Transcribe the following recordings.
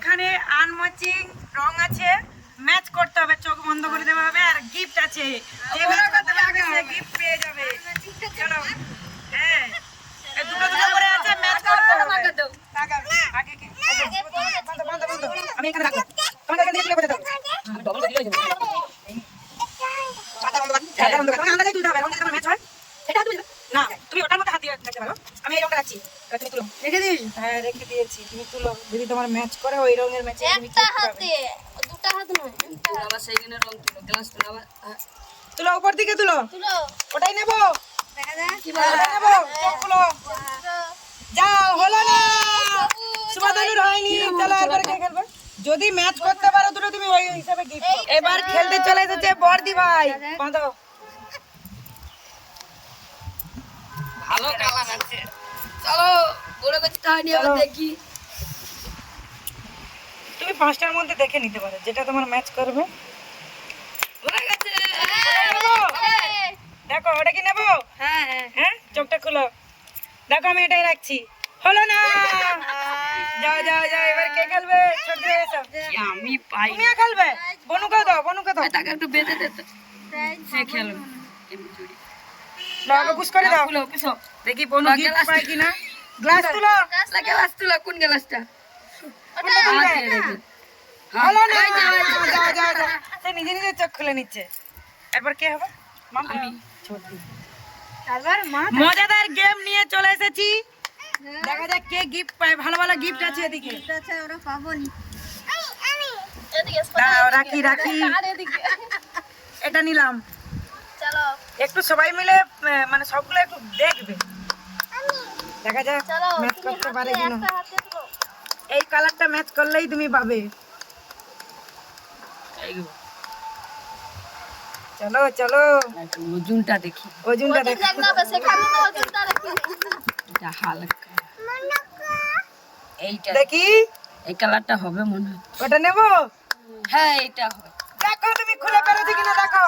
এখানে আনম্যাচিং রং আছে, ম্যাচ করতে হবে, চোখ বন্ধ করে দেওয়া হবে, আর গিফট আছে, যে ম্যাচ করতে পারবে সে গিফট পেয়ে যাবে। চলো, হ্যাঁ, এই দুটো দুটো করে আছে, ম্যাচ করতে হবে। আগে কে? বন্ধ বন্ধ বন্ধ, আমি এখানে রাখলাম, তোমাকে এখানে দিয়ে বসে দাও। আমি ডবল দিয়ে যাবো। চাটা বন্ধ কর, চাটা বন্ধ কর, তুমি আন্দাজে তুলতে হবে, রং যদি তোমার ম্যাচ হয় সেটা হাত তুলে না, তুমি ওটার মধ্যে হাত দিয়ে রাখতে পারো। আমি এই রংটা রাখছি, তুমি তুলো। রেখে দিস? হ্যাঁ রেখে দিয়েছি, তুমি তুলো, যদি তোমার ম্যাচ করে ওই রঙের ম্যাচে তুমি একটা জিততে পারবে। হাতে দুটো হাত নয় আবার সেইখানে রং তুলো, গ্লাস তুলো আবার। তুলো, উপর দিকে তুলো, তুলো ওটাই নেবো, দেখা যায় ওটাই নেবো, চোখ খুলো। যাও, হলো না, সুমাদানুর হয়নি। চলো এরপরে কে খেলবে? যদি ম্যাচ করতে পারো দুটো, তুমি ওই হিসাবে গিফট। এবার খেলতে চলে এসেছে বর্দি ভাই, বাঁধো। ভালো কালার আছে। চলো বড় করতে হয়নি, আবার চলো। দেখি। তুমি পাঁচটার মধ্যে দেখে নিতে পারো যেটা তোমার ম্যাচ করবে। হয়ে গেছে। দেখো ওটা কি নেবো? হ্যাঁ হ্যাঁ। হ্যাঁ, চোখটা খুলো, দেখো আমি এটাই রাখছি। হলো না, যাও যাও যাও, এবার কে খেলবে? ছোট দিয়ে এসো। আমি পাই না। তুমিও খেলবে? বনুকে দাও, বনুকে দাও। তাকে একটু বেঁধে দে তো। সে খেলবে। নাও পুশ করে দাও, খুলো কিসব? দেখি বনু বা গিফট গ্লাস পায় কিনা। গ্লাস তুলো, গ্লাস তুলো, কোন গ্লাসটা? কোনটা তুলবে? হাতে রেখে। হলো না, যাও যাও যাও, সে নিজে নিজে চোখ খুলে নিচ্ছে। এরপর কে হবে? আমি। মজাদার গেম নিয়ে চলে এসেছি, দেখা যাক কে গিফট পায়। ভালো ভালো গিফট আছে এদিকে, ওরা পাবনি এদিকে দাঁড়াও, রাখি রাখি, আর এদিকে এটা নিলাম। চলো একটু সবাই মিলে মানে সবগুলো একটু দেখবে, দেখা যাক চলো ম্যাচ তুমি করতে পারে কিনা। একটা হাতে তুলো এই কালারটা ম্যাচ করলেই তুমি পাবে। চলো চলো, একটু ওজনটা দেখি। ওজনটা ওজন দেখো। দেখ না বে, সেখানে তো ওজনটা রাখি এটা হালকা। এইটা দেখি এই কালারটা হবে মনে হয়। ওটা নেবো। হ্যাঁ এইটা হবে। দেখো তুমি খুলে পেরেছো কিনা দেখো।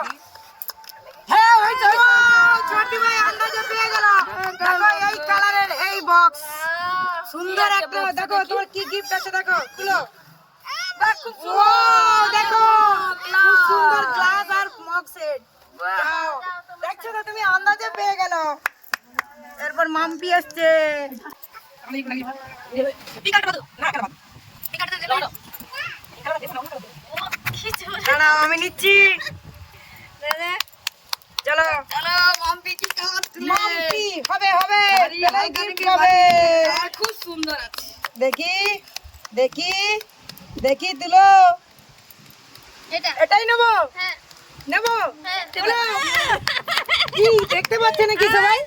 হ্যাঁ হয়েছে, ও, ছোটি ভাই আন্দাজে পেয়ে গেল। দেখো এই কালারের এই বক্স, সুন্দর একটা। দেখো তোমার কি গিফট আছে, দেখো খুলো। ও দেখো, খুব সুন্দর গ্লাস আর মগ সেট। দেখছো তো, তুমি আন্দাজে পেয়ে গেল। এরপর মাম্পি আসছে। দাঁড়াও, আমি নিচ্ছি। চলো চলো মাম্পি কি কালার তুলে? মাম্পি হবে হবে, ভারী পেলাই হালকা gift দেখে হবে। ভারী। আর খুব সুন্দর আছে। দেখি দেখি দেখি, দিলো। এটা এটাই নেবো, হ্যাঁ নেবো। হ্যাঁ দিলো। কি দেখতে পাচ্ছে নাকি সবাই?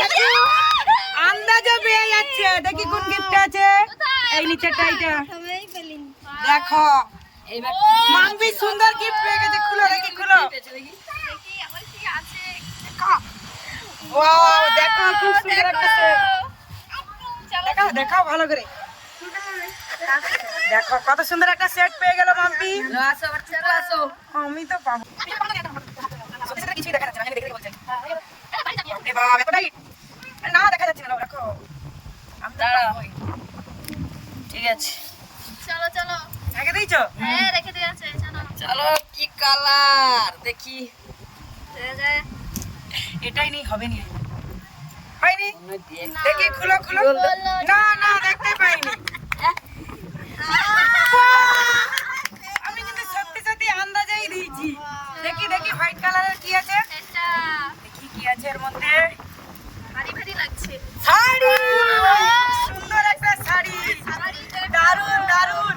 দেখো, আন্দাজে পেয়ে যাচ্ছে। দেখি কোন গিফট আছে। এই নিচেরটা, এইটা সবাই পেলিন দেখো। এইবার মাম্পি সুন্দর গিফট পেয়ে গেছে, খুলো দেখি, খুলো। দেখি। দেখি আমার কি আছে ওয়াও, দেখো খুব সুন্দর একটা সেট। চলো দেখাও দেখাও ভালো করে, দেখো কত সুন্দর একটা সেট পেয়ে গেল মাম্পি। আসো আবার চলে আসো। আমি তো পাবো সত্যি সত্যি কিছুই দেখা যাচ্ছে না, আমি দেখে দেখে বলছি। এ বাবা, এত টাইট। না দেখা যাচ্ছে না, রাখো। আমি দাঁড়াও। ঠিক আছে। চলো চলো রেখে দিয়েছো? হ্যাঁ রেখে দিয়ে আছে চলো চলো কি কালার দেখি। এটাই নেই, হবে নি, হয়নি। মনে দেখ। দেখি খুলো খুলো। না না, দেখতে পাইনি। আমি কিন্তু সত্যি সত্যি আন্দাজেই দিয়েছি। দেখি দেখি হোয়াইট কালারের কি আছে, এটা দেখি কি আছে এর মধ্যে। ভারী ভারী লাগছে শাড়ি, সুন্দর একটা শাড়ি, দারুন দারুন।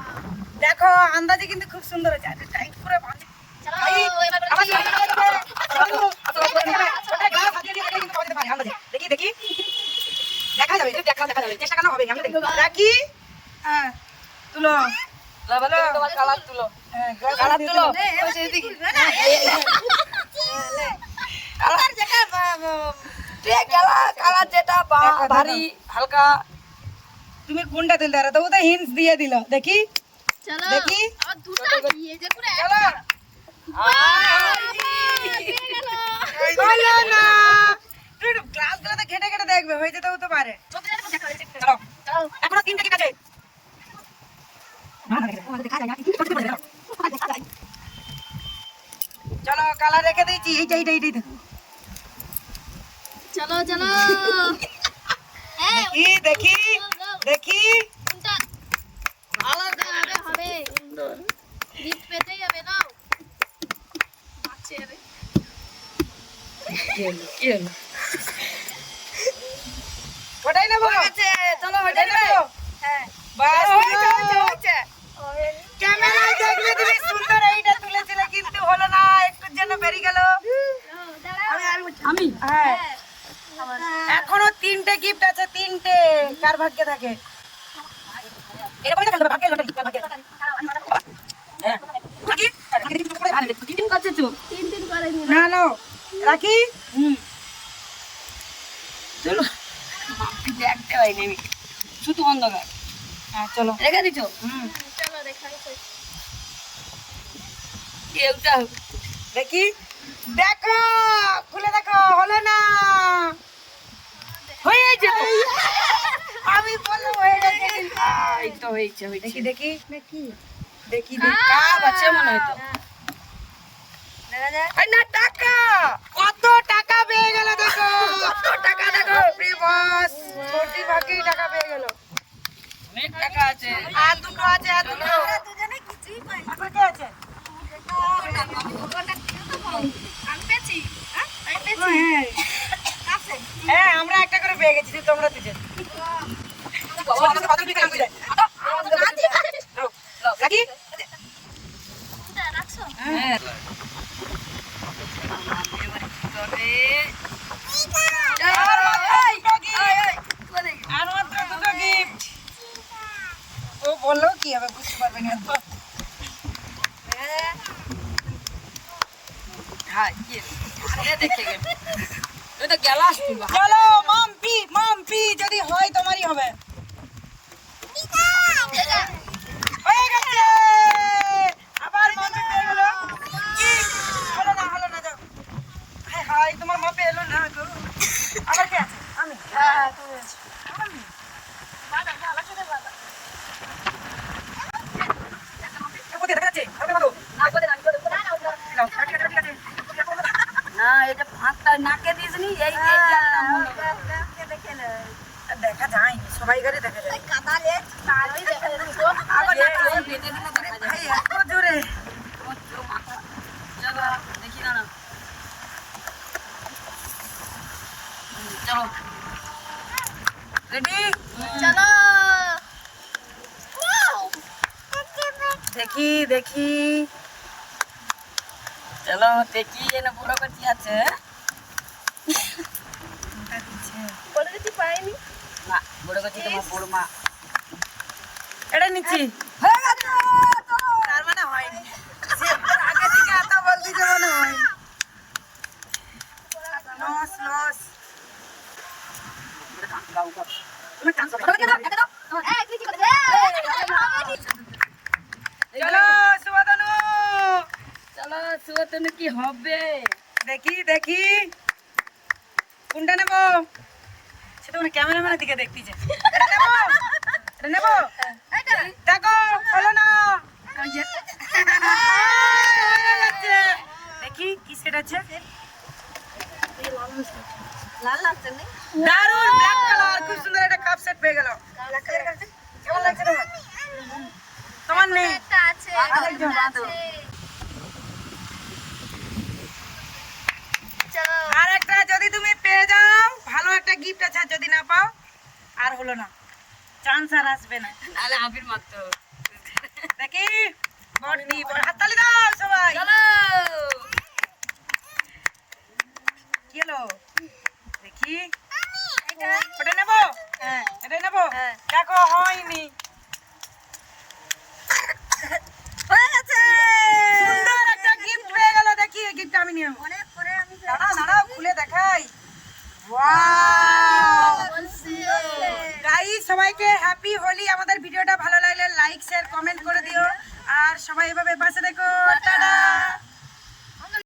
দেখো আন্দাজে কিন্তু খুব সুন্দর আছে। আচ্ছা টাইট করে বাঁধ। চলো এই, এবার আবার কি শাড়ি পরে দেবে। ওটা গ্লাস হাতিয়ে দিয়ে এটা কিন্তু পাওয়া যেতে পারে আন্দাজে। দেখি দেখি, দেখা যাবে, দেখা যাবে, চেষ্টা কেন হবে, আমি দেখি। রাখি, হ্যাঁ তুলো। এবার তুমি তোমার কালার তুলো। হ্যাঁ, কালার তুলো। কালার যেটা কালার যেটা ভারী হালকা। তুমি কোনটা তুলতে পারো? তবু তো হিন্টস দিয়ে দিল। দেখি চলো দেখি। আমার দুটো কি এই যে করে চলো। পেয়ে গেল হলো না, তুই গ্লাসগুলোতে ঘেটে ঘেটে দেখবে, হয়ে যেতেও তো পারে। চলো, এখনো তিনটে কি আছে? এইটাই দেখো চলো চলো এই দেখি দেখি কোনটা ভালো হবে হবে গিফট পেতেই হবে নাও বাচ্চা রে কি হলো ওটাই নেবো চলো ওটাই নেবো হ্যাঁ বাস হয়েছে ক্যামেরায় দেখলে তুমি সুন্দর এইটা তুলেছিলে কিন্তু হলো না একটুর জন্য বেরিয়ে গেল আমি হ্যাঁ এখনো 3টে গিফট আছে 3টে কার ভাগ্যে থাকে এরকমই তো খেলতে ভাগ্যে ভাগ্যে হ্যাঁ তিন কাছে তো তিন তিন করে নিয়ে না নো রাখি চলো মাপি দেখতে পাইনি আমি শুধু অন্ধকার হ্যাঁ চলো রেখে দিছো চলো দেখাই কই কেউটা দেখি দেখো খুলে দেখো হলো না হয়েছে তো আমি বললাম হয়ে গেছে এই তো হয়েছে দেখি দেখি দেখি দেখি কাপ আছে মনে হয় তো এই না টাকা কত টাকা পেয়ে গেল দেখো কত টাকা দেখো প্রিয় বস ছোটি ভাগেই টাকা পেয়ে গেল অনেক টাকা আছে আর দুটো আছে আর দুটো দুজনে কিছুই পাই আর কে আছে আমি পেয়েছি হ্যাঁ আমি পেয়েছি হ্যাঁ আমরা একটা করে পেয়ে গেছি তোমরা দুজন রাখি রাখছো হ্যাঁ আর মাত্র দুটো gift। ও বললো কি হবে বুঝতে পারবে না তো হ্যাঁ দেখে গেল ওই তো গ্যালাস তুলবা চলো মাম্পি যদি হয় তোমারই হবে হয়ে গেছে আবার মাম্পি পেয়ে গেল কি হলো না যাও হাই তোমার মাপে এলো না গো আবার কে আছে আমি হ্যাঁ তুমি আছো বাবা ভালো করে বাবা কোথায় দেখা যাচ্ছে হবে না তো না এটা ফাঁকটা নাকে দিসনি এই দেখা যায় সবাই ঘরে দেখা যায় আবার বেঁধে দিলে দেখা যাবে ভাই এত জোরে চলো দেখি না চলো রেডি চলো দেখি চলো দেখি এনে বড় কচি আছে বলে দিতে পাইনি না বড় কচি তোমার বড় মা এটা নিচ্ছি হয়ে গেছে তার মানে হয়নি সে আগে থেকে এত বলছি যে মনে হয়নি লস চলো সুবাদানু চলো সুবতনু কি হবে দেখি কোনটা নেবো সেটা মানে ক্যামেরাম্যানের দিকে দেখতেছে এটা নেবো দেখো হলো না হয়ে গেছে। দেখি কি সেট আছে লাল লাগছে না দারুন ব্ল্যাক কালার খুব সুন্দর একটা কাপ সেট পেয়ে গেল কেমন লাগছে তোমার নেই একটা আছে আরেকজন আছে চলো আর একটা যদি তুমি পেয়ে যাও ভালো একটা গিফট আছে আর যদি না পাও আর হলো না চান্স আর আসবে না নাহলে আবির মারতে হবে দেখি বড় হাততালি দাও সবাই চলো কি হলো দেখি ওটা নেবো এটা নেবো দেখো হয়নি সুন্দর একটা গিফট পেয়ে গেল দেখি এই গিফটটা আমি নিয়ে দাঁড়াও খুলে দেখাই ওয়াও গাইস সবাইকে হ্যাপি হোলি আমাদের ভিডিওটা ভালো লাগলে লাইক শেয়ার কমেন্ট করে দিও আর সবাই এভাবে পাশে দেখো টাটা